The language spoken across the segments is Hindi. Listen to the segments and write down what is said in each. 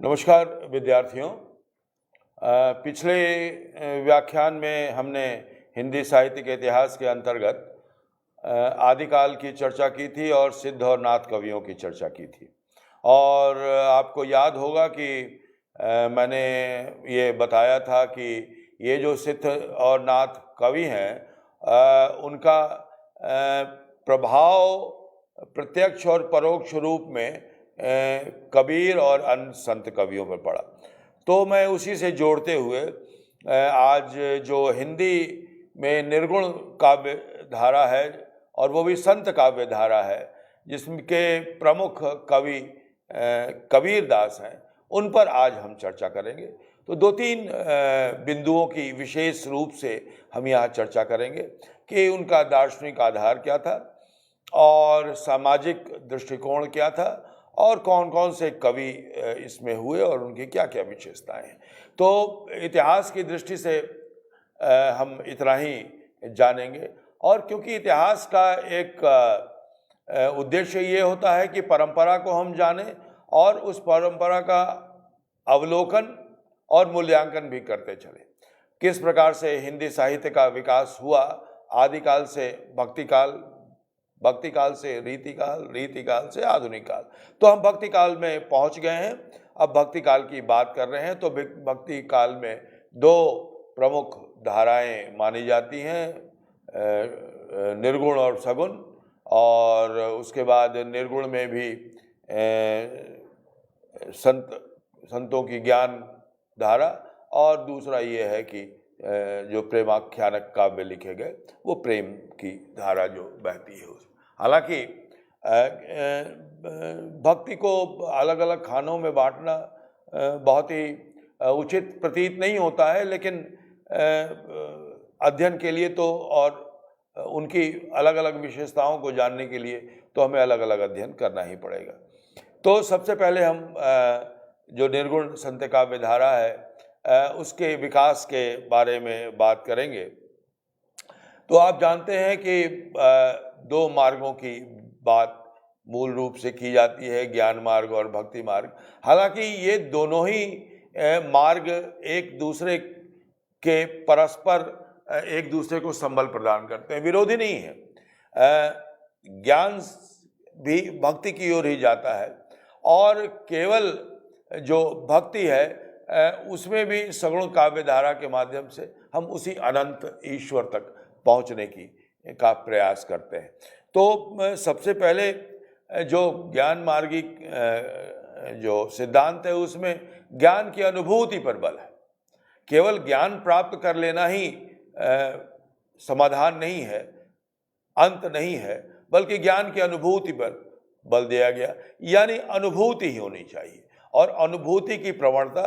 नमस्कार विद्यार्थियों। पिछले व्याख्यान में हमने हिंदी साहित्य के इतिहास के अंतर्गत आदिकाल की चर्चा की थी और सिद्ध और नाथ कवियों की चर्चा की थी। और आपको याद होगा कि मैंने ये बताया था कि ये जो सिद्ध और नाथ कवि हैं उनका प्रभाव प्रत्यक्ष और परोक्ष रूप में कबीर और अन्य संत कवियों पर पड़ा। तो मैं उसी से जोड़ते हुए आज जो हिंदी में निर्गुण काव्य धारा है और वो भी संत काव्य धारा है, जिसके प्रमुख कवि कबीर दास हैं, उन पर आज हम चर्चा करेंगे। तो दो तीन बिंदुओं की विशेष रूप से हम यहाँ चर्चा करेंगे कि उनका दार्शनिक आधार क्या था और सामाजिक दृष्टिकोण क्या था और कौन कौन से कवि इसमें हुए और उनकी क्या क्या विशेषताएं हैं। तो इतिहास की दृष्टि से हम इतना ही जानेंगे। और क्योंकि इतिहास का एक उद्देश्य ये होता है कि परंपरा को हम जानें और उस परंपरा का अवलोकन और मूल्यांकन भी करते चलें। किस प्रकार से हिंदी साहित्य का विकास हुआ आदिकाल से भक्तिकाल, भक्तिकाल से रीतिकाल, रीतिकाल से आधुनिक काल। तो हम भक्तिकाल में पहुंच गए हैं। अब भक्तिकाल की बात कर रहे हैं। तो भक्तिकाल में दो प्रमुख धाराएं मानी जाती हैं, निर्गुण और सगुण। और उसके बाद निर्गुण में भी संतों की ज्ञान धारा, और दूसरा ये है कि जो प्रेमाख्यानक काव्य लिखे गए वो प्रेम की धारा जो बहती है उसमें। हालांकि भक्ति को अलग अलग खानों में बांटना बहुत ही उचित प्रतीत नहीं होता है, लेकिन अध्ययन के लिए तो और उनकी अलग अलग विशेषताओं को जानने के लिए तो हमें अलग अलग अध्ययन करना ही पड़ेगा। तो सबसे पहले हम जो निर्गुण संत काव्य धारा है उसके विकास के बारे में बात करेंगे। तो आप जानते हैं कि दो मार्गों की बात मूल रूप से की जाती है, ज्ञान मार्ग और भक्ति मार्ग। हालांकि ये दोनों ही मार्ग एक दूसरे के परस्पर एक दूसरे को संबल प्रदान करते हैं, विरोधी नहीं है। ज्ञान भी भक्ति की ओर ही जाता है और केवल जो भक्ति है उसमें भी सगुण काव्य धारा के माध्यम से हम उसी अनंत ईश्वर तक पहुंचने का प्रयास करते हैं। तो सबसे पहले जो ज्ञान मार्गी जो सिद्धांत है उसमें ज्ञान की अनुभूति पर बल है। केवल ज्ञान प्राप्त कर लेना ही समाधान नहीं है, अंत नहीं है, बल्कि ज्ञान की अनुभूति पर बल दिया गया। यानी अनुभूति ही होनी चाहिए और अनुभूति की प्रवणता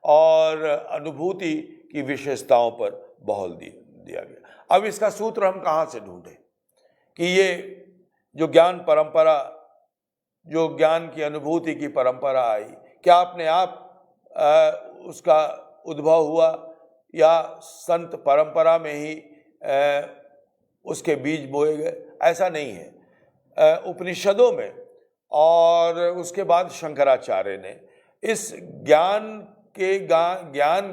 और अनुभूति की विशेषताओं पर बल दिया गया। अब इसका सूत्र हम कहाँ से ढूंढें कि ये जो ज्ञान परंपरा, जो ज्ञान की अनुभूति की परंपरा आई, क्या अपने आप उसका उद्भव हुआ या संत परंपरा में ही उसके बीज बोए गए? ऐसा नहीं है। उपनिषदों में और उसके बाद शंकराचार्य ने इस ज्ञान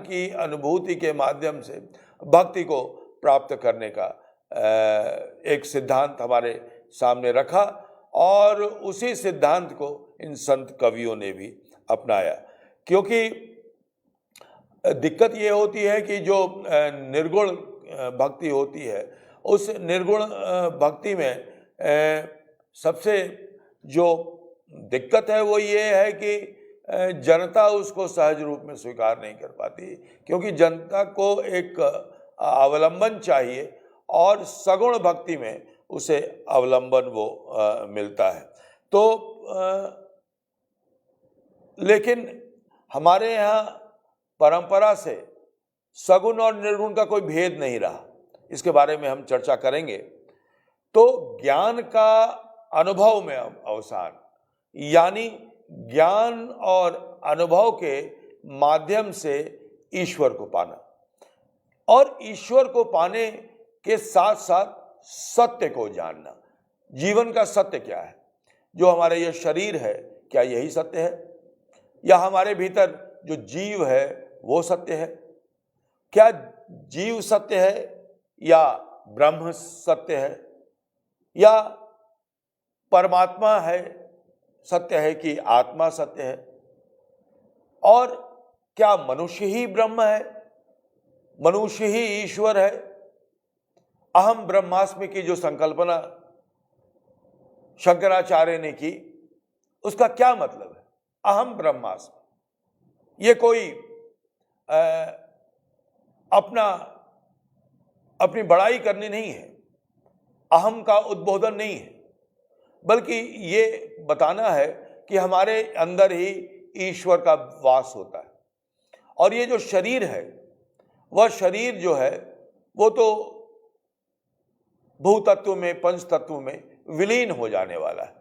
की अनुभूति के माध्यम से भक्ति को प्राप्त करने का एक सिद्धांत हमारे सामने रखा और उसी सिद्धांत को इन संत कवियों ने भी अपनाया। क्योंकि दिक्कत ये होती है कि जो निर्गुण भक्ति होती है, उस निर्गुण भक्ति में सबसे जो दिक्कत है वो ये है कि जनता उसको सहज रूप में स्वीकार नहीं कर पाती, क्योंकि जनता को एक अवलंबन चाहिए और सगुण भक्ति में उसे अवलंबन वो मिलता है। तो लेकिन हमारे यहाँ परंपरा से सगुण और निर्गुण का कोई भेद नहीं रहा, इसके बारे में हम चर्चा करेंगे। तो ज्ञान का अनुभव में अवसान, यानी ज्ञान और अनुभव के माध्यम से ईश्वर को पाना, और ईश्वर को पाने के साथ साथ सत्य को जानना। जीवन का सत्य क्या है? जो हमारा ये शरीर है, क्या यही सत्य है? या हमारे भीतर जो जीव है वो सत्य है? क्या जीव सत्य है या ब्रह्म सत्य है, या परमात्मा है सत्य है कि आत्मा सत्य है? और क्या मनुष्य ही ब्रह्म है, मनुष्य ही ईश्वर है? अहम ब्रह्मास्मि की जो संकल्पना शंकराचार्य ने की, उसका क्या मतलब है? अहम ब्रह्मास्मि ये कोई अपनी बड़ाई करनी नहीं है, अहम का उद्बोधन नहीं है, बल्कि ये बताना है कि हमारे अंदर ही ईश्वर का वास होता है। और ये जो शरीर है, वह शरीर जो है वो तो भूतत्व में, पंच तत्व में विलीन हो जाने वाला है,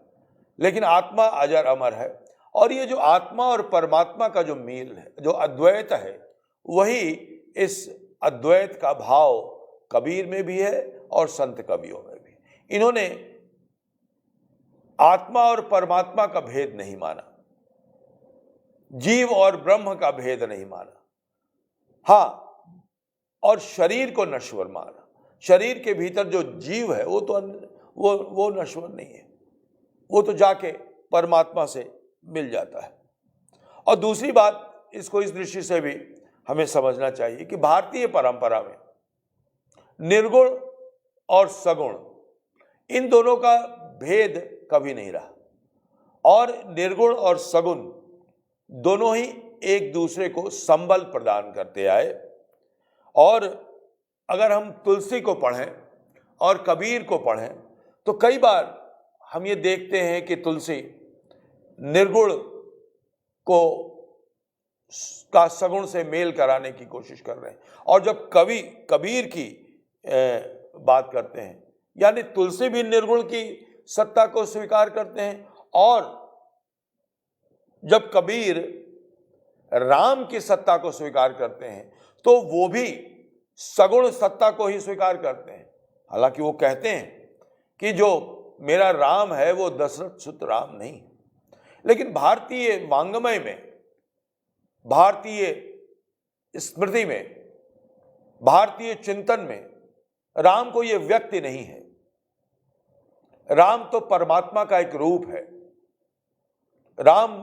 लेकिन आत्मा अजर अमर है। और ये जो आत्मा और परमात्मा का जो मेल है, जो अद्वैत है, वही इस अद्वैत का भाव कबीर में भी है और संत कवियों में भी। इन्होंने आत्मा और परमात्मा का भेद नहीं माना, जीव और ब्रह्म का भेद नहीं माना, हाँ, और शरीर को नश्वर माना। शरीर के भीतर जो जीव है वो तो वो नश्वर नहीं है, वो तो जाके परमात्मा से मिल जाता है। और दूसरी बात, इसको इस दृष्टि से भी हमें समझना चाहिए कि भारतीय परंपरा में निर्गुण और सगुण, इन दोनों का भेद कभी नहीं रहा, और निर्गुण और सगुण दोनों ही एक दूसरे को संबल प्रदान करते आए। और अगर हम तुलसी को पढ़ें और कबीर को पढ़ें तो कई बार हम ये देखते हैं कि तुलसी निर्गुण को का सगुण से मेल कराने की कोशिश कर रहे हैं, और जब कवि कबीर की बात करते हैं, यानी तुलसी भी निर्गुण की सत्ता को स्वीकार करते हैं, और जब कबीर राम की सत्ता को स्वीकार करते हैं तो वो भी सगुण सत्ता को ही स्वीकार करते हैं। हालांकि वो कहते हैं कि जो मेरा राम है वो दशरथ सुत राम नहीं, लेकिन भारतीय वांग्मय में, भारतीय स्मृति में, भारतीय चिंतन में राम को ये व्यक्ति नहीं है। राम तो परमात्मा का एक रूप है। राम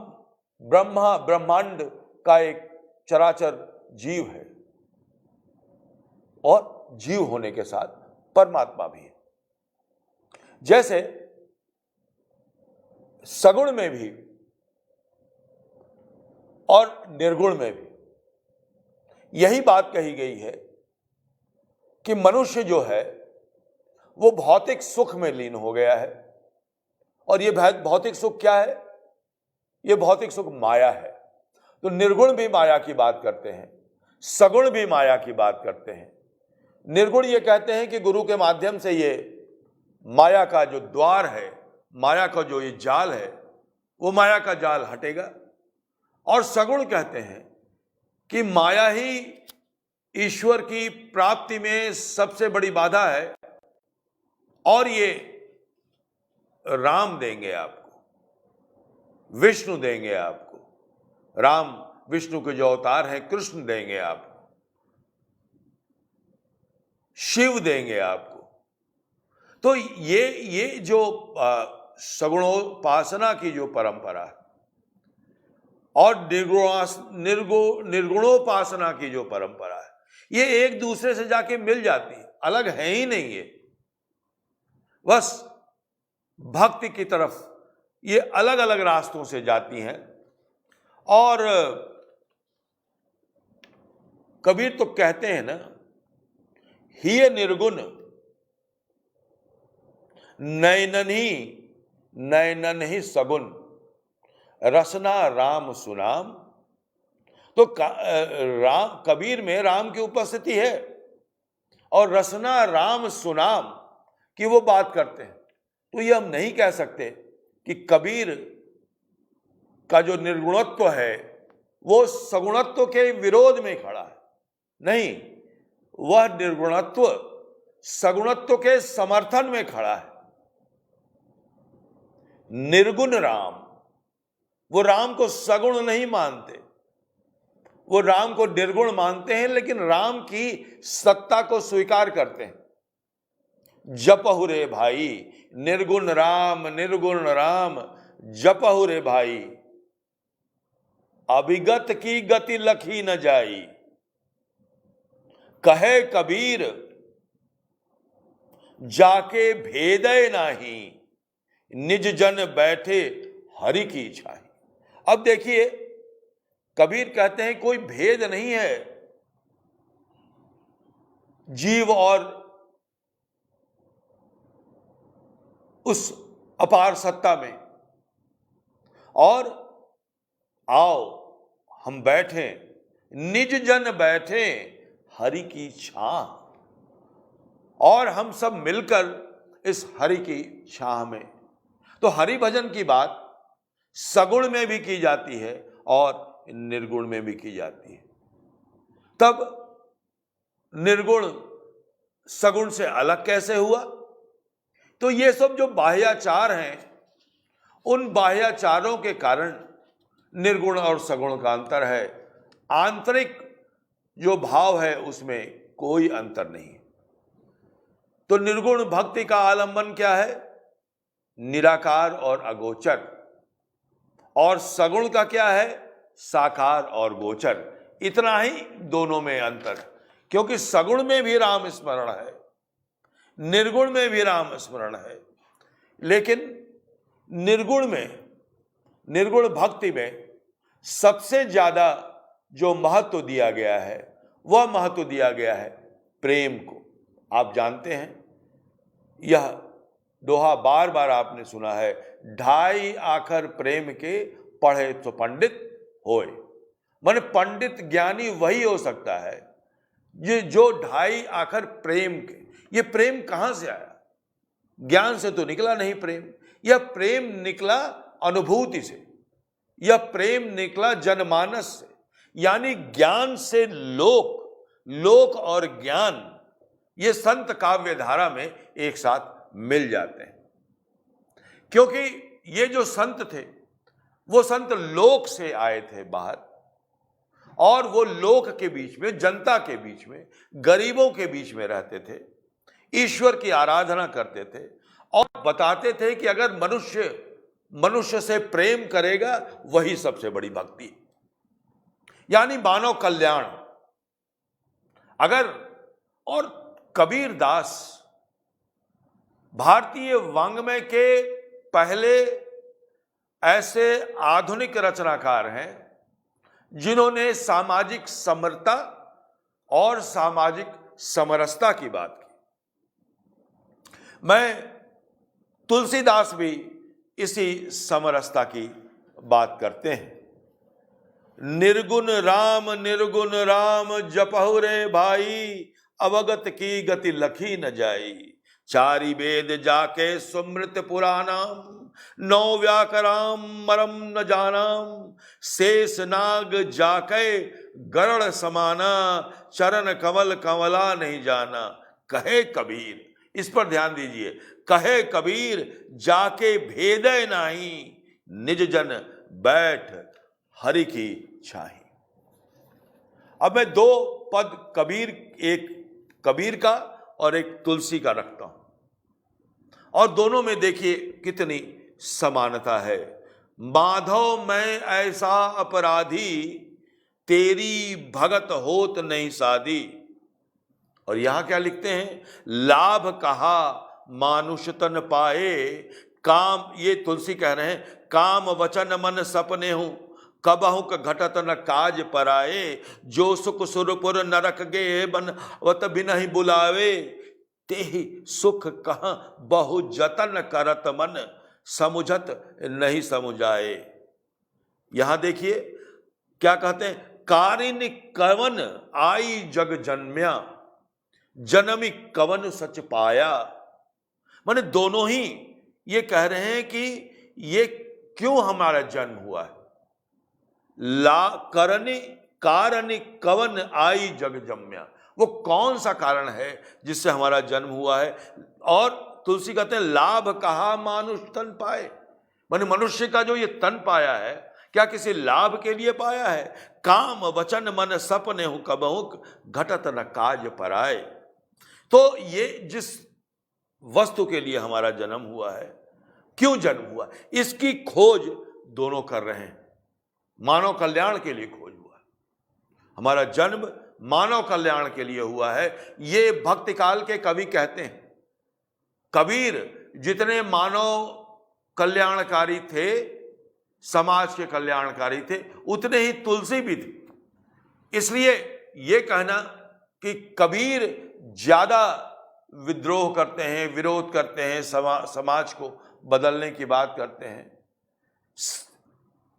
ब्रह्मांड का एक चराचर जीव है, और जीव होने के साथ परमात्मा भी है। जैसे सगुण में भी और निर्गुण में भी यही बात कही गई है कि मनुष्य जो है वो भौतिक सुख में लीन हो गया है। और ये भौतिक सुख क्या है? ये भौतिक सुख माया है। तो निर्गुण भी माया की बात करते हैं, सगुण भी माया की बात करते हैं। निर्गुण ये कहते हैं कि गुरु के माध्यम से ये माया का जो द्वार है, माया का जो ये जाल है, वो माया का जाल हटेगा। और सगुण कहते हैं कि माया ही ईश्वर की प्राप्ति में सबसे बड़ी बाधा है, और ये राम देंगे आपको, विष्णु देंगे आपको, राम विष्णु के जो अवतार हैं, कृष्ण देंगे आपको, शिव देंगे आपको। तो ये जो सगुणोपासना की जो परंपरा है और निर्गुणोपासना की जो परंपरा है, ये एक दूसरे से जाके मिल जाती है, अलग है ही नहीं। ये बस भक्ति की तरफ ये अलग अलग रास्तों से जाती हैं। और कबीर तो कहते हैं ना, हिय निर्गुण नयनन ही सगुन, रसना राम सुनाम। तो कबीर में राम की उपस्थिति है, और रसना राम सुनाम की वो बात करते हैं। तो ये हम नहीं कह सकते कि कबीर का जो निर्गुणत्व है वो सगुणत्व के विरोध में खड़ा है। नहीं, वह निर्गुणत्व सगुणत्व के समर्थन में खड़ा है। निर्गुण राम, वो राम को सगुण नहीं मानते, वो राम को निर्गुण मानते हैं, लेकिन राम की सत्ता को स्वीकार करते हैं। जपहु रे भाई निर्गुण राम जपहु रे भाई, अभिगत की गति लखी न जाई। कहे कबीर जाके भेदय नाही, निज जन बैठे हरि की छाई। अब देखिए, कबीर कहते हैं कोई भेद नहीं है जीव और उस अपार सत्ता में, और आओ हम बैठे, निज जन बैठे हरि की छाह, और हम सब मिलकर इस हरि की छाह में। तो हरि भजन की बात सगुण में भी की जाती है और निर्गुण में भी की जाती है। तब निर्गुण सगुण से अलग कैसे हुआ? तो ये सब जो बाह्याचार हैं, उन बाह्याचारों के कारण निर्गुण और सगुण का अंतर है। आंतरिक जो भाव है उसमें कोई अंतर नहीं है। तो निर्गुण भक्ति का आलंबन क्या है? निराकार और अगोचर। और सगुण का क्या है? साकार और गोचर। इतना ही दोनों में अंतर है, क्योंकि सगुण में भी राम स्मरण है, निर्गुण में भी राम स्मरण है। लेकिन निर्गुण भक्ति में सबसे ज्यादा जो महत्व दिया गया है, वह महत्व दिया गया है प्रेम को। आप जानते हैं, यह दोहा बार बार आपने सुना है, ढाई आखर प्रेम के पढ़े तो पंडित होए। माने पंडित ज्ञानी वही हो सकता है ये जो ढाई आखर प्रेम के। ये प्रेम कहां से आया? ज्ञान से तो निकला नहीं प्रेम। यह प्रेम निकला अनुभूति से, यह प्रेम निकला जनमानस से। यानी ज्ञान से लोक, लोक और ज्ञान, ये संत काव्य धारा में एक साथ मिल जाते हैं। क्योंकि ये जो संत थे, वो संत लोक से आए थे बाहर, और वो लोक के बीच में, जनता के बीच में, गरीबों के बीच में रहते थे, ईश्वर की आराधना करते थे, और बताते थे कि अगर मनुष्य से प्रेम करेगा वही सबसे बड़ी भक्ति, यानी मानव कल्याण। और कबीर दास भारतीय वाङ्मय के पहले ऐसे आधुनिक रचनाकार हैं जिन्होंने सामाजिक समरता और सामाजिक समरसता की बात की। मैं तुलसीदास भी इसी समरसता की बात करते हैं। निर्गुण राम जपहु रे भाई, अवगत की गति लखी न जाई। चारि वेद जाके सुमृत पुराणाम, नौ व्याकराम मरम न जानाम। शेष नाग जाके गरुड़ समाना, चरण कमल कमला नहीं जाना। कहे कबीर, इस पर ध्यान दीजिए, कहे कबीर जाके भेदय नाही, निज जन बैठ हरि की छाही। अब मैं दो पद कबीर, एक कबीर का और एक तुलसी का रखता हूं, और दोनों में देखिए कितनी समानता है। माधव मैं ऐसा अपराधी, तेरी भगत होत नहीं सादी। और यहां क्या लिखते हैं? लाभ कहा मानुष तन पाए, काम, ये तुलसी कह रहे हैं, काम वचन मन सपने हूं, कबहु घटत न काज पराए। जो सुख सुरपुर नरक गे बनवत बिनहि बुलावे, तेहि सुख कहाँ बहु जतन करत मन, समुझत नहीं समुझाए। यहां देखिए क्या कहते हैं? कारिन कवन आई जग जन्म्या, जनमी कवन सच पाया। माने दोनों ही ये कह रहे हैं कि ये क्यों हमारा जन्म हुआ है। कारणी कवन आई जग जम्या, वो कौन सा कारण है जिससे हमारा जन्म हुआ है। और तुलसी कहते हैं लाभ कहा मानुष तन पाए, माने मनुष्य का जो ये तन पाया है, क्या किसी लाभ के लिए पाया है? काम वचन मन सपने हूं कबहुक, घटत न काज पराए। तो ये जिस वस्तु के लिए हमारा जन्म हुआ है, क्यों जन्म हुआ, इसकी खोज दोनों कर रहे हैं। मानव कल्याण के लिए खोज हुआ, हमारा जन्म मानव कल्याण के लिए हुआ है। ये भक्ति काल के कवि कहते हैं। कबीर जितने मानव कल्याणकारी थे, समाज के कल्याणकारी थे, उतने ही तुलसी भी थे। इसलिए यह कहना कि कबीर ज्यादा विद्रोह करते हैं, विरोध करते हैं, समाज को बदलने की बात करते हैं,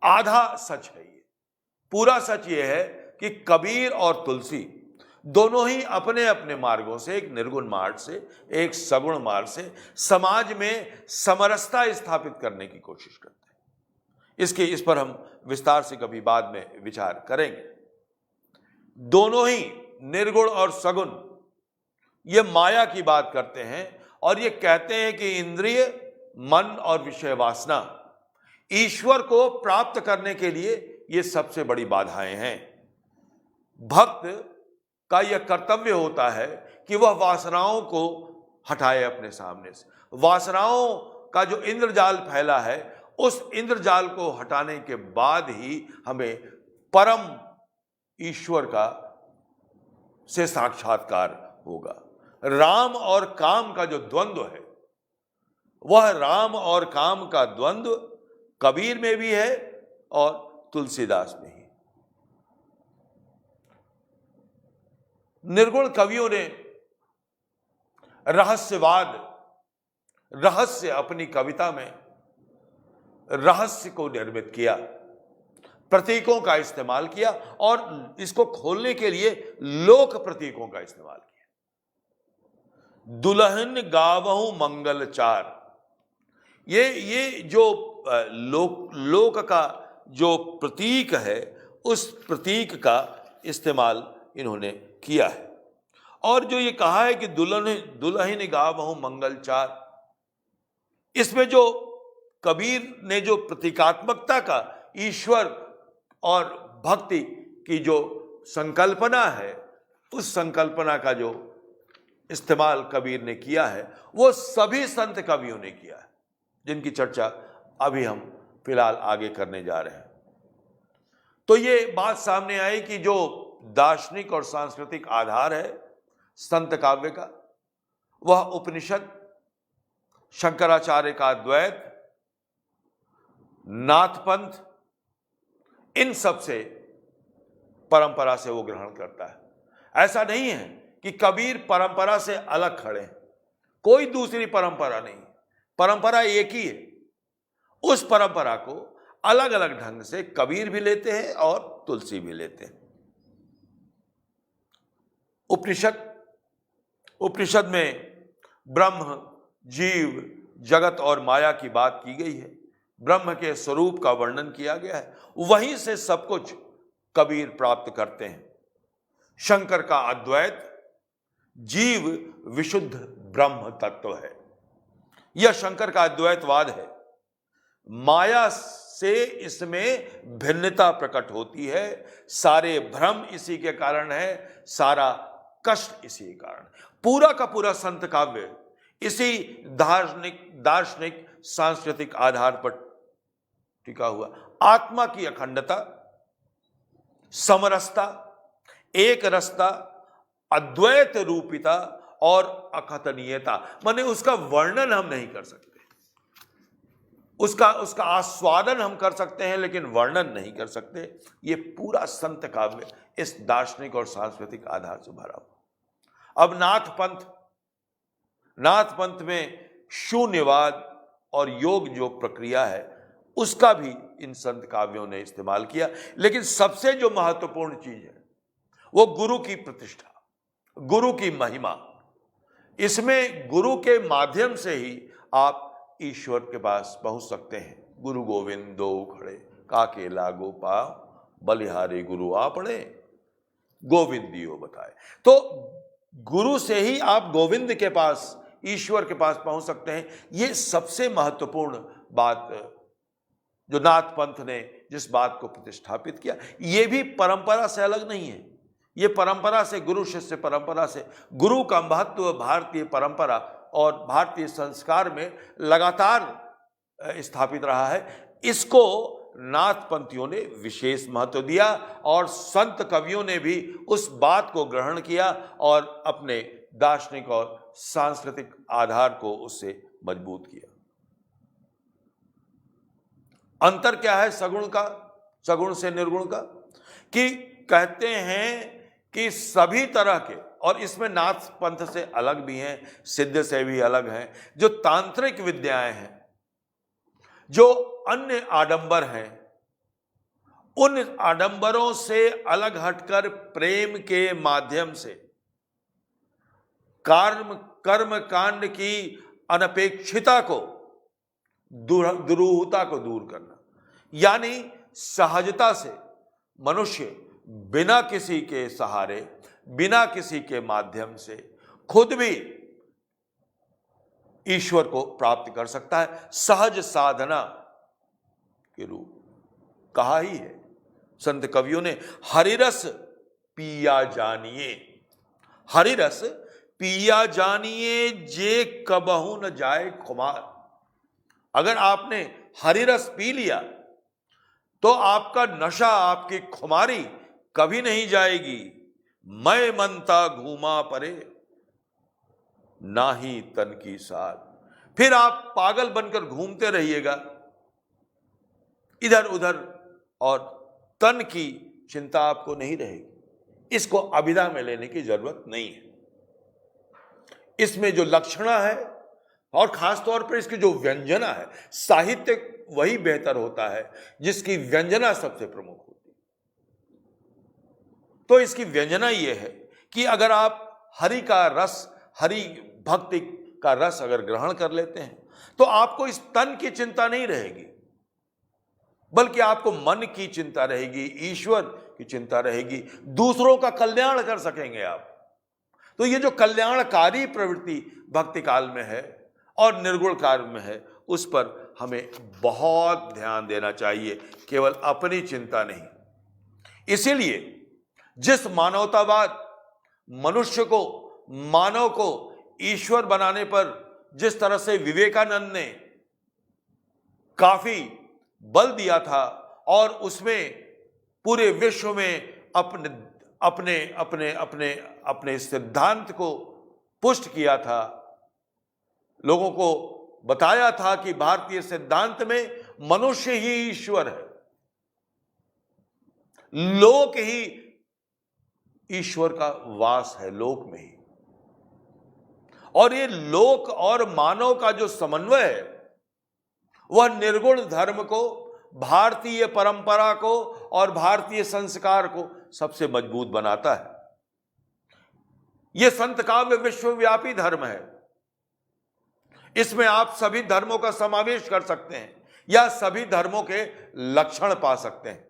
आधा सच है। ये पूरा सच ये है कि कबीर और तुलसी दोनों ही अपने अपने मार्गों से, एक निर्गुण मार्ग से, एक सगुण मार्ग से समाज में समरसता स्थापित करने की कोशिश करते हैं। इस पर हम विस्तार से कभी बाद में विचार करेंगे। दोनों ही निर्गुण और सगुण ये माया की बात करते हैं और ये कहते हैं कि इंद्रिय, मन और विषय वासना ईश्वर को प्राप्त करने के लिए ये सबसे बड़ी बाधाएं हैं। भक्त का यह कर्तव्य होता है कि वह वासनाओं को हटाए अपने सामने से। वासनाओं का जो इंद्रजाल फैला है, उस इंद्रजाल को हटाने के बाद ही हमें परम ईश्वर का से साक्षात्कार होगा। राम और काम का जो द्वंद्व है, वह राम और काम का द्वंद्व कबीर में भी है और तुलसीदास में ही। निर्गुण कवियों ने रहस्यवाद, रहस्य, अपनी कविता में रहस्य को निर्मित किया, प्रतीकों का इस्तेमाल किया और इसको खोलने के लिए लोक प्रतीकों का इस्तेमाल किया। दुल्हन गावहु मंगल चार, ये जो लोक का जो प्रतीक है, उस प्रतीक का इस्तेमाल इन्होंने किया है। और जो ये कहा है कि दुल्हन गावहु मंगल चार, इसमें जो कबीर ने जो प्रतीकात्मकता का ईश्वर और भक्ति की जो संकल्पना है, उस संकल्पना का जो इस्तेमाल कबीर ने किया है, वो सभी संत कवियों ने किया है, जिनकी चर्चा अभी हम फिलहाल आगे करने जा रहे हैं। तो ये बात सामने आई कि जो दार्शनिक और सांस्कृतिक आधार है संत काव्य का, वह उपनिषद, शंकराचार्य का द्वैत, नाथपंथ, इन सब से परंपरा से वो ग्रहण करता है। ऐसा नहीं है कि कबीर परंपरा से अलग खड़े हैं, कोई दूसरी परंपरा नहीं, परंपरा एक ही है। उस परंपरा को अलग अलग ढंग से कबीर भी लेते हैं और तुलसी भी लेते हैं। उपनिषद में ब्रह्म, जीव, जगत और माया की बात की गई है। ब्रह्म के स्वरूप का वर्णन किया गया है, वहीं से सब कुछ कबीर प्राप्त करते हैं। शंकर का अद्वैत, जीव विशुद्ध ब्रह्म तत्व है, यह शंकर का अद्वैतवाद है। माया से इसमें भिन्नता प्रकट होती है, सारे भ्रम इसी के कारण है, सारा कष्ट इसी के कारण। पूरा का पूरा संत काव्य इसी दार्शनिक सांस्कृतिक आधार पर टिका हुआ। आत्मा की अखंडता, समरसता, एक रसता, अद्वैत रूपिता और अकथनीयता, माने उसका वर्णन हम नहीं कर सकते, उसका आस्वादन हम कर सकते हैं लेकिन वर्णन नहीं कर सकते। ये पूरा संत काव्य इस दार्शनिक और सांस्कृतिक आधार से भरा हुआ। अब नाथपंथ में शून्यवाद और योग जो प्रक्रिया है, उसका भी इन संत काव्यों ने इस्तेमाल किया। लेकिन सबसे जो महत्वपूर्ण चीज है वो गुरु की प्रतिष्ठा, गुरु की महिमा। इसमें गुरु के माध्यम से ही आप ईश्वर के पास पहुंच सकते हैं। गुरु गोविंद दो खड़े, काके लागो पाओ, बलिहारी गुरु आपणे, गोविंद दियो बताए। तो गुरु से ही आप गोविंद के पास, ईश्वर के पास पहुंच सकते हैं। ये सबसे महत्वपूर्ण बात जो नाथ पंथ ने जिस बात को प्रतिष्ठापित किया, ये भी परंपरा से अलग नहीं है। ये परंपरा से, गुरु शिष्य परंपरा से, गुरु का महत्व भारतीय परंपरा और भारतीय संस्कार में लगातार स्थापित रहा है। इसको नाथ पंथियों ने विशेष महत्व दिया और संत कवियों ने भी उस बात को ग्रहण किया और अपने दार्शनिक और सांस्कृतिक आधार को उससे मजबूत किया। अंतर क्या है सगुण का, सगुण से निर्गुण का? कि कहते हैं कि सभी तरह के, और इसमें नाथ पंथ से अलग भी हैं, सिद्ध से भी अलग हैं, जो तांत्रिक विद्याएं हैं, जो अन्य आडंबर हैं, उन आडंबरों से अलग हटकर प्रेम के माध्यम से कर्म कांड की अनपेक्षिता को, दुरूहता को दूर करना, यानी सहजता से मनुष्य बिना किसी के सहारे, बिना किसी के माध्यम से खुद भी ईश्वर को प्राप्त कर सकता है। सहज साधना के रूप कहा ही है संत कवियों ने, हरिरस पिया जानिए, हरिरस पिया जानिए जे कबहू न जाए खुमार। अगर आपने हरिरस पी लिया तो आपका नशा, आपकी खुमारी कभी नहीं जाएगी। मैं मनता घूमा परे नाही तन की साथ। फिर आप पागल बनकर घूमते रहिएगा इधर उधर और तन की चिंता आपको नहीं रहेगी। इसको अभिधा में लेने की जरूरत नहीं है। इसमें जो लक्षणा है और खासतौर पर इसकी जो व्यंजना है, साहित्य वही बेहतर होता है जिसकी व्यंजना सबसे प्रमुख होती है। तो इसकी व्यंजना यह है कि अगर आप हरि का रस, हरि भक्ति का रस अगर ग्रहण कर लेते हैं तो आपको इस तन की चिंता नहीं रहेगी, बल्कि आपको मन की चिंता रहेगी, ईश्वर की चिंता रहेगी, दूसरों का कल्याण कर सकेंगे आप। तो ये जो कल्याणकारी प्रवृत्ति भक्ति काल में है और निर्गुण काल में है, उस पर हमें बहुत ध्यान देना चाहिए, केवल अपनी चिंता नहीं। इसीलिए जिस मानवतावाद, मनुष्य को, मानव को ईश्वर बनाने पर जिस तरह से विवेकानंद ने काफी बल दिया था और उसमें पूरे विश्व में अपने अपने अपने अपने अपने सिद्धांत को पुष्ट किया था, लोगों को बताया था कि भारतीय सिद्धांत में मनुष्य ही ईश्वर है, लोक ही ईश्वर का वास है, लोक में ही। और ये लोक और मानव का जो समन्वय है वह निर्गुण धर्म को, भारतीय परंपरा को और भारतीय संस्कार को सबसे मजबूत बनाता है। यह संत काव्य विश्वव्यापी धर्म है। इसमें आप सभी धर्मों का समावेश कर सकते हैं या सभी धर्मों के लक्षण पा सकते हैं,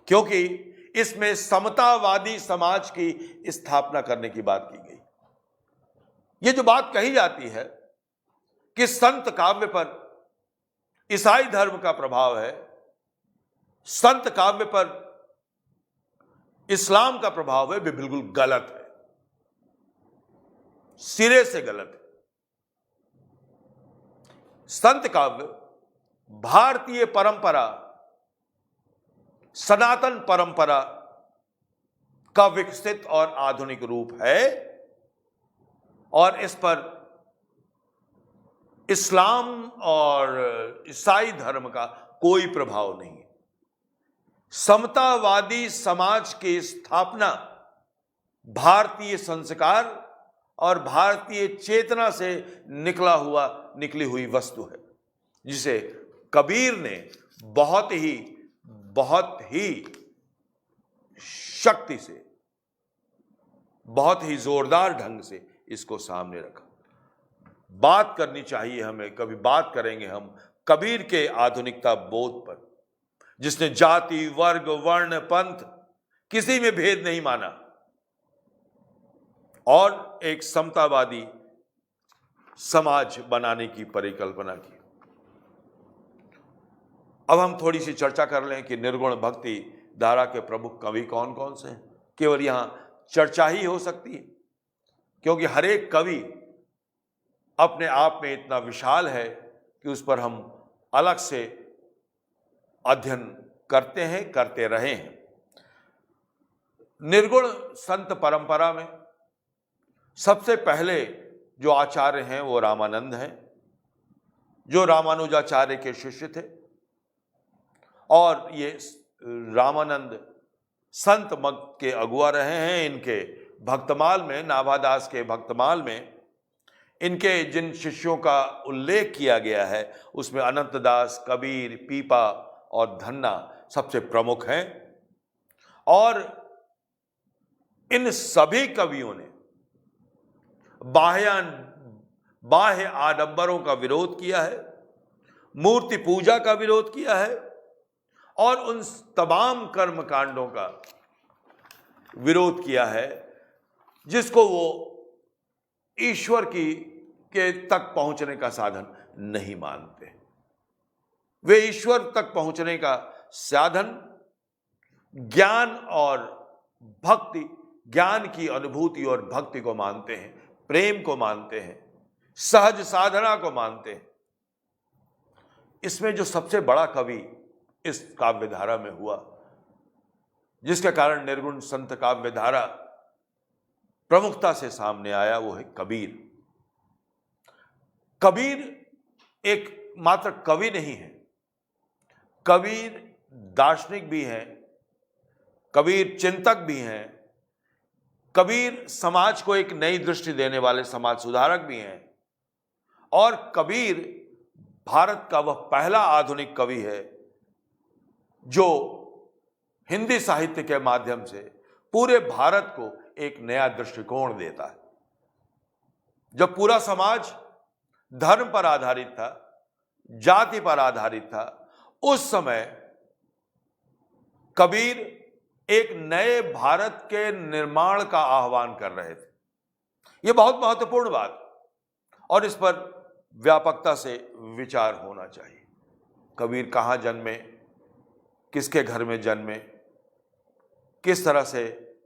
क्योंकि इसमें समतावादी समाज की स्थापना करने की बात की गई। यह जो बात कही जाती है कि संत काव्य पर ईसाई धर्म का प्रभाव है, संत काव्य पर इस्लाम का प्रभाव है, वे बिल्कुल गलत है, सिरे से गलत है। संत काव्य भारतीय परंपरा, सनातन परंपरा का विकसित और आधुनिक रूप है और इस पर इस्लाम और ईसाई धर्म का कोई प्रभाव नहीं है। समतावादी समाज की स्थापना भारतीय संस्कार और भारतीय चेतना से निकली हुई वस्तु है, जिसे कबीर ने बहुत ही शक्ति से, बहुत ही जोरदार ढंग से इसको सामने रखा। बात करनी चाहिए हमें, कभी बात करेंगे हम कबीर के आधुनिकता बोध पर, जिसने जाति, वर्ग, वर्ण, पंथ किसी में भेद नहीं माना और एक समतावादी समाज बनाने की परिकल्पना की। अब हम थोड़ी सी चर्चा कर लें कि निर्गुण भक्ति धारा के प्रमुख कवि कौन कौन से हैं। केवल यहाँ चर्चा ही हो सकती है, क्योंकि हर एक कवि अपने आप में इतना विशाल है कि उस पर हम अलग से अध्ययन करते हैं, करते रहे हैं। निर्गुण संत परंपरा में सबसे पहले जो आचार्य हैं वो रामानंद हैं, जो रामानुजाचार्य के शिष्य थे। और ये रामानंद संत मत के अगुआ रहे हैं। इनके भक्तमाल में, नाभादास के भक्तमाल में इनके जिन शिष्यों का उल्लेख किया गया है उसमें अनंतदास, कबीर, पीपा और धन्ना सबसे प्रमुख हैं। और इन सभी कवियों ने बाह्य आडंबरों का विरोध किया है, मूर्ति पूजा का विरोध किया है और उन तमाम कर्म कांडों का विरोध किया है जिसको वो ईश्वर के तक पहुंचने का साधन नहीं मानते। वे ईश्वर तक पहुंचने का साधन ज्ञान और भक्ति, ज्ञान की अनुभूति और भक्ति को मानते हैं, प्रेम को मानते हैं, सहज साधना को मानते हैं। इसमें जो सबसे बड़ा कवि इस काव्य धारा में हुआ, जिसके कारण निर्गुण संत काव्य धारा प्रमुखता से सामने आया, वो है कबीर। कबीर एक मात्र कवि नहीं है, कबीर दार्शनिक भी हैं, कबीर चिंतक भी हैं, कबीर समाज को एक नई दृष्टि देने वाले समाज सुधारक भी हैं और कबीर भारत का वह पहला आधुनिक कवि है जो हिंदी साहित्य के माध्यम से पूरे भारत को एक नया दृष्टिकोण देता है। जब पूरा समाज धर्म पर आधारित था, जाति पर आधारित था, उस समय कबीर एक नए भारत के निर्माण का आह्वान कर रहे थे। यह बहुत महत्वपूर्ण बात और इस पर व्यापकता से विचार होना चाहिए। कबीर कहाँ जन्मे, किसके घर में जन्मे, किस तरह से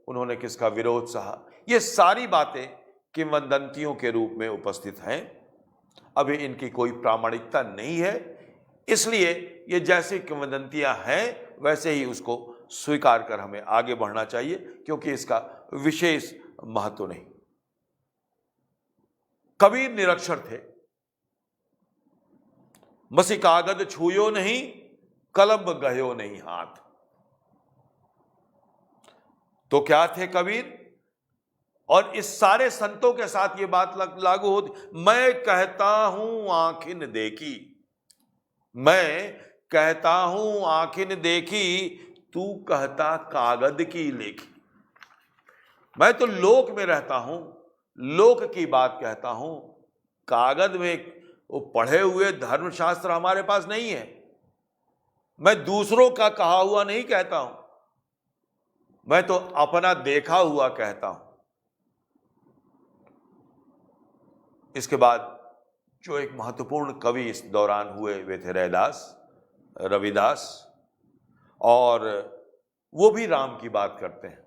उन्होंने किसका विरोध सहा, ये सारी बातें किंवदंतियों के रूप में उपस्थित हैं। अभी इनकी कोई प्रामाणिकता नहीं है, इसलिए ये जैसी किंवदंतियां हैं वैसे ही उसको स्वीकार कर हमें आगे बढ़ना चाहिए, क्योंकि इसका विशेष महत्व नहीं। कबीर निरक्षर थे। मसी कागद छूयो नहीं, कलम गयो नहीं हाथ। तो क्या थे कबीर? और इस सारे संतों के साथ ये बात लागू होती। मैं कहता हूं आंखिन देखी, मैं कहता हूं आंखिन देखी, तू कहता कागद की लेखी। मैं तो लोक में रहता हूं, लोक की बात कहता हूं, कागज में वो पढ़े हुए धर्मशास्त्र हमारे पास नहीं है। मैं दूसरों का कहा हुआ नहीं कहता हूं, मैं तो अपना देखा हुआ कहता हूं। इसके बाद जो एक महत्वपूर्ण कवि इस दौरान हुए वे थे रविदास, और वो भी राम की बात करते हैं।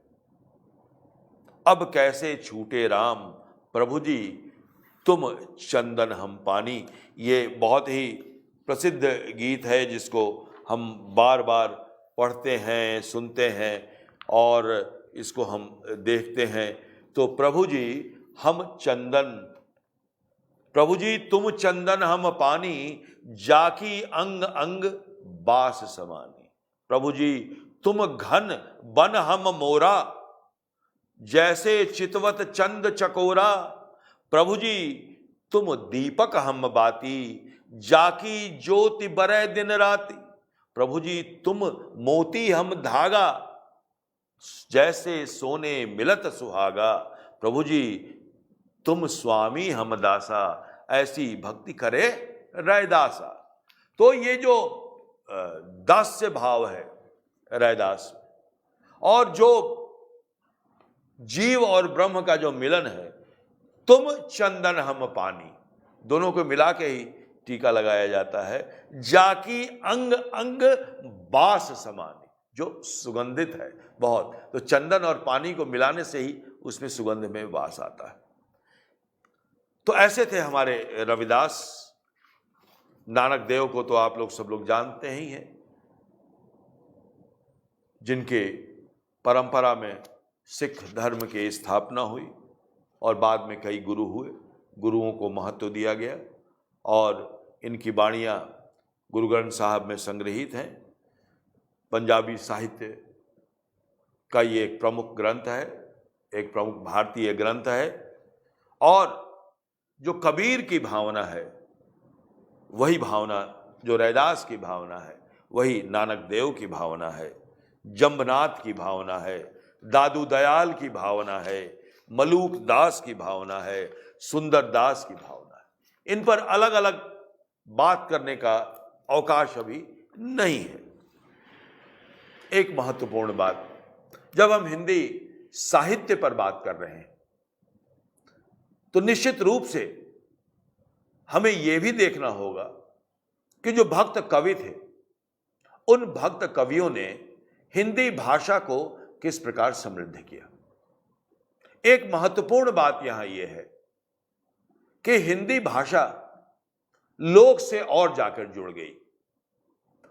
अब कैसे छूटे राम, प्रभु जी तुम चंदन हम पानी। ये बहुत ही प्रसिद्ध गीत है जिसको हम बार बार पढ़ते हैं, सुनते हैं और इसको हम देखते हैं। तो प्रभु जी हम चंदन, प्रभु जी तुम चंदन हम पानी, जाकी अंग अंग बास समानी। प्रभु जी तुम घन बन हम मोरा, जैसे चितवत चंद चकोरा। प्रभु जी तुम दीपक हम बाती, जाकी ज्योति बरै दिन राती। प्रभु जी तुम मोती हम धागा, जैसे सोने मिलत सुहागा। प्रभु जी तुम स्वामी हम दासा, ऐसी भक्ति करे रैदासा। तो ये जो दास्य भाव है रैदास, और जो जीव और ब्रह्म का जो मिलन है, तुम चंदन हम पानी, दोनों को मिला के ही टीका लगाया जाता है, जाकी अंग अंग बास समानी, जो सुगंधित है बहुत, तो चंदन और पानी को मिलाने से ही उसमें सुगंध में वास आता है। तो ऐसे थे हमारे रविदास। नानक देव को तो आप लोग सब लोग जानते ही हैं, जिनके परंपरा में सिख धर्म की स्थापना हुई और बाद में कई गुरु हुए, गुरुओं को महत्व दिया गया और इनकी वाणियाँ गुरु ग्रंथ साहब में संग्रहित हैं। पंजाबी साहित्य का ये एक प्रमुख ग्रंथ है, एक प्रमुख भारतीय ग्रंथ है। और जो कबीर की भावना है, वही भावना, जो रैदास की भावना है, वही नानक देव की भावना है, जम्बनाथ की भावना है, दादू दयाल की भावना है, मलूक दास की भावना है, सुंदर दास की भावना है। इन पर अलग अलग बात करने का अवकाश अभी नहीं है। एक महत्वपूर्ण बात, जब हम हिंदी साहित्य पर बात कर रहे हैं तो निश्चित रूप से हमें यह भी देखना होगा कि जो भक्त कवि थे, उन भक्त कवियों ने हिंदी भाषा को किस प्रकार समृद्ध किया। एक महत्वपूर्ण बात यहां यह है कि हिंदी भाषा लोक से और जाकर जुड़ गई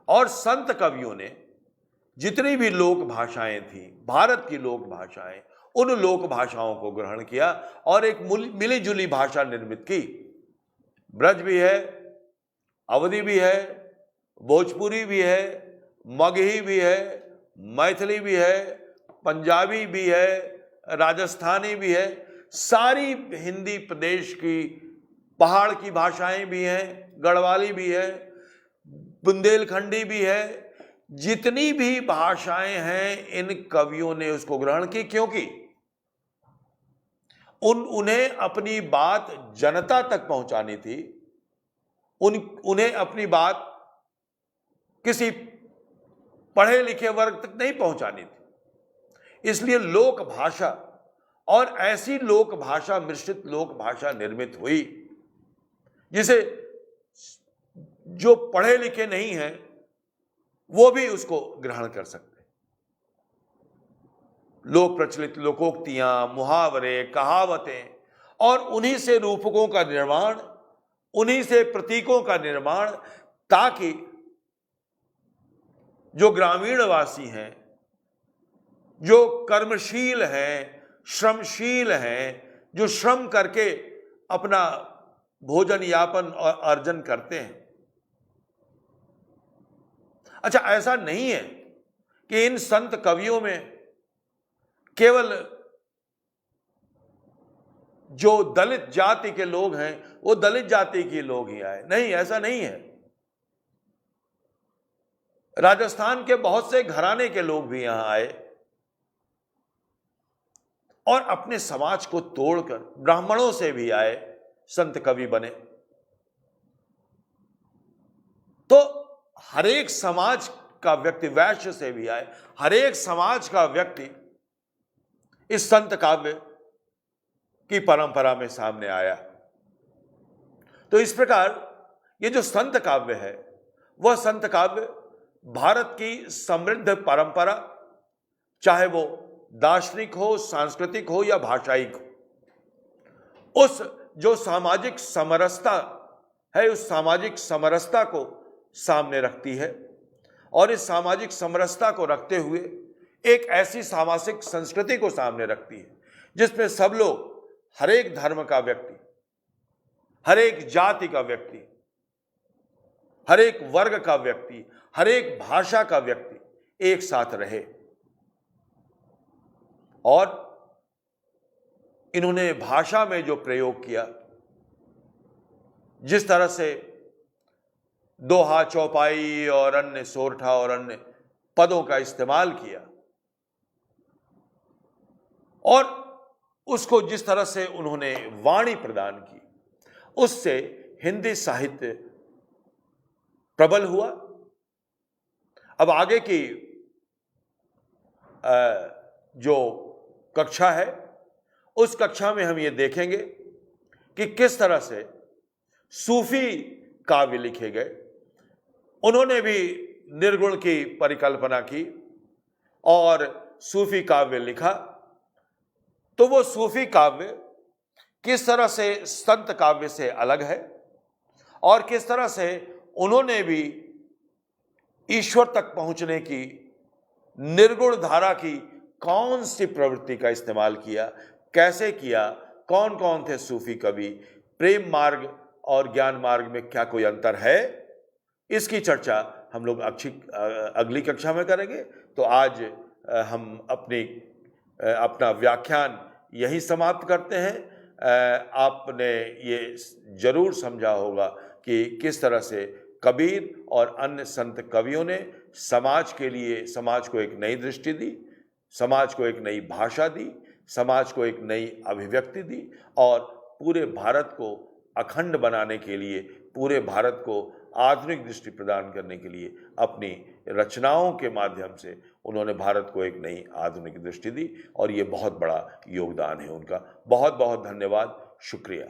और संत कवियों ने जितनी भी लोक भाषाएं थी, भारत की लोक भाषाएं, उन लोक भाषाओं को ग्रहण किया और एक मिली जुली भाषा निर्मित की। ब्रज भी है, अवधी भी है, भोजपुरी भी है, मगही भी है, मैथिली भी है, पंजाबी भी है, राजस्थानी भी है, सारी हिंदी प्रदेश की पहाड़ की भाषाएं भी हैं, गढ़वाली भी है, बुंदेलखंडी भी है। जितनी भी भाषाएं हैं, इन कवियों ने उसको ग्रहण की, क्योंकि उन्हें अपनी बात जनता तक पहुंचानी थी। उन्हें अपनी बात किसी पढ़े लिखे वर्ग तक नहीं पहुंचानी थी। इसलिए लोक भाषा और ऐसी लोक भाषा, मिश्रित लोक भाषा निर्मित हुई जिसे जो पढ़े लिखे नहीं हैं वो भी उसको ग्रहण कर सकते। लोक प्रचलित लोकोक्तियां, मुहावरे, कहावतें और उन्हीं से रूपकों का निर्माण, उन्हीं से प्रतीकों का निर्माण, ताकि जो ग्रामीणवासी हैं, जो कर्मशील हैं, श्रमशील हैं, जो श्रम करके अपना भोजन यापन और अर्जन करते हैं। अच्छा, ऐसा नहीं है कि इन संत कवियों में केवल जो दलित जाति के लोग हैं वो दलित जाति के लोग ही आए, नहीं, ऐसा नहीं है। राजस्थान के बहुत से घराने के लोग भी यहां आए और अपने समाज को तोड़कर ब्राह्मणों से भी आए, संत कवि बने। तो हर एक समाज का व्यक्ति, वैश्य से भी आए, हर एक समाज का व्यक्ति इस संत काव्य की परंपरा में सामने आया। तो इस प्रकार ये जो संत काव्य है, वह संत काव्य भारत की समृद्ध परंपरा, चाहे वो दार्शनिक हो, सांस्कृतिक हो या भाषायिक हो, उस जो सामाजिक समरसता है, उस सामाजिक समरसता को सामने रखती है। और इस सामाजिक समरसता को रखते हुए एक ऐसी सामाजिक संस्कृति को सामने रखती है जिसमें सब लोग, हर एक धर्म का व्यक्ति, हर एक जाति का व्यक्ति, हर एक वर्ग का व्यक्ति, हर एक भाषा का व्यक्ति एक साथ रहे। और इन्होंने भाषा में जो प्रयोग किया, जिस तरह से दोहा, चौपाई और अन्य सोरठा और अन्य पदों का इस्तेमाल किया, और उसको जिस तरह से उन्होंने वाणी प्रदान की, उससे हिंदी साहित्य प्रबल हुआ। अब आगे की जो कक्षा है, उस कक्षा में हम ये देखेंगे कि किस तरह से सूफी काव्य लिखे गए। उन्होंने भी निर्गुण की परिकल्पना की और सूफी काव्य लिखा। तो वो सूफी काव्य किस तरह से संत काव्य से अलग है और किस तरह से उन्होंने भी ईश्वर तक पहुंचने की निर्गुण धारा की कौन सी प्रवृत्ति का इस्तेमाल किया, कैसे किया, कौन कौन थे सूफी कवि, प्रेम मार्ग और ज्ञान मार्ग में क्या कोई अंतर है, इसकी चर्चा हम लोग अगली कक्षा में करेंगे। तो आज हम अपना व्याख्यान यही समाप्त करते हैं। आपने ये जरूर समझा होगा कि किस तरह से कबीर और अन्य संत कवियों ने समाज के लिए, समाज को एक नई दृष्टि दी, समाज को एक नई भाषा दी, समाज को एक नई अभिव्यक्ति दी और पूरे भारत को अखंड बनाने के लिए, पूरे भारत को आधुनिक दृष्टि प्रदान करने के लिए अपनी रचनाओं के माध्यम से उन्होंने भारत को एक नई आधुनिक दृष्टि दी और ये बहुत बड़ा योगदान है उनका। बहुत बहुत धन्यवाद, शुक्रिया।